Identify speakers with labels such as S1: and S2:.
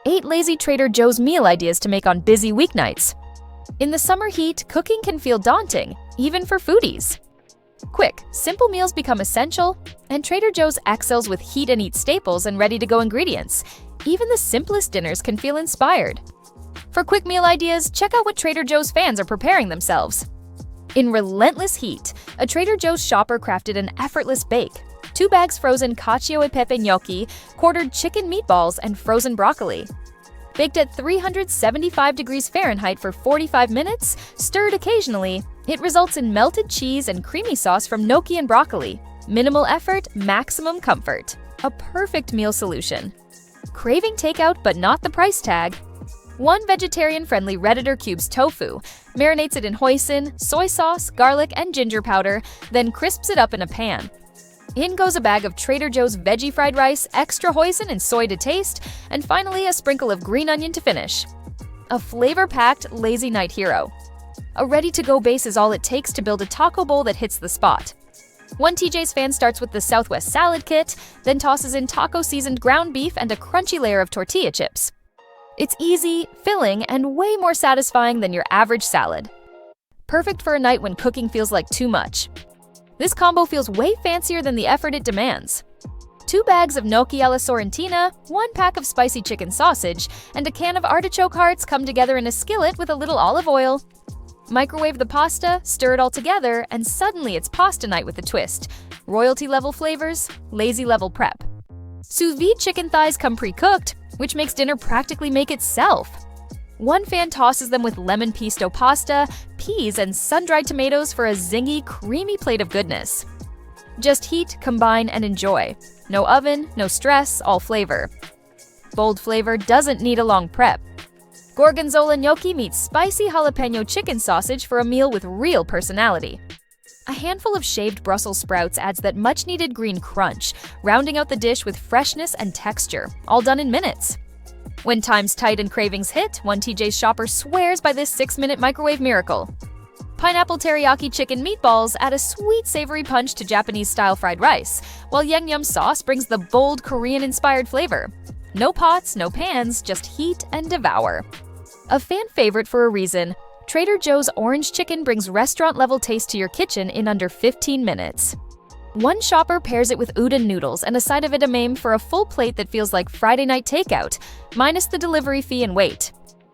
S1: 8 lazy Trader Joe's meal ideas to make on busy weeknights. In the summer heat, cooking can feel daunting, even for foodies. Quick, simple meals become essential, and Trader Joe's excels with heat-and-eat staples and ready-to-go ingredients. Even the simplest dinners can feel inspired. For quick meal ideas, check out what Trader Joe's fans are preparing themselves. In Relentless Heat, a Trader Joe's shopper crafted an effortless bake. 2 bags frozen cacio e pepe gnocchi, quartered chicken meatballs, and frozen broccoli. Baked at 375 degrees Fahrenheit for 45 minutes, stirred occasionally, it results in melted cheese and creamy sauce from gnocchi and broccoli. Minimal effort, maximum comfort. A perfect meal solution. Craving takeout but not the price tag? One vegetarian-friendly Redditor cubes tofu, marinates it in hoisin, soy sauce, garlic, and ginger powder, then crisps it up in a pan. In goes a bag of Trader Joe's veggie fried rice, extra hoisin and soy to taste, and finally a sprinkle of green onion to finish. A flavor-packed, lazy night hero. A ready-to-go base is all it takes to build a taco bowl that hits the spot. One TJ's fan starts with the Southwest salad kit, then tosses in taco-seasoned ground beef and a crunchy layer of tortilla chips. It's easy, filling, and way more satisfying than your average salad. Perfect for a night when cooking feels like too much. This combo feels way fancier than the effort it demands. 2 bags of gnocchi alla sorrentina, 1 pack of spicy chicken sausage, and a can of artichoke hearts come together in a skillet with a little olive oil. Microwave the pasta, stir it all together, and suddenly it's pasta night with a twist. Royalty-level flavors, lazy-level prep. Sous vide chicken thighs come pre-cooked, which makes dinner practically make itself. One fan tosses them with lemon pesto pasta, peas, and sun-dried tomatoes for a zingy, creamy plate of goodness. Just heat, combine, and enjoy. No oven, no stress, all flavor. Bold flavor doesn't need a long prep. Gorgonzola gnocchi meets spicy jalapeno chicken sausage for a meal with real personality. A handful of shaved Brussels sprouts adds that much-needed green crunch, rounding out the dish with freshness and texture, all done in minutes. When time's tight and cravings hit, one TJ's shopper swears by this 6-minute microwave miracle. Pineapple teriyaki chicken meatballs add a sweet, savory punch to Japanese-style fried rice, while Yum sauce brings the bold, Korean-inspired flavor. No pots, no pans, just heat and devour. A fan favorite for a reason, Trader Joe's orange chicken brings restaurant-level taste to your kitchen in under 15 minutes. One shopper pairs it with udon noodles and a side of edamame for a full plate that feels like Friday night takeout, minus the delivery fee and wait.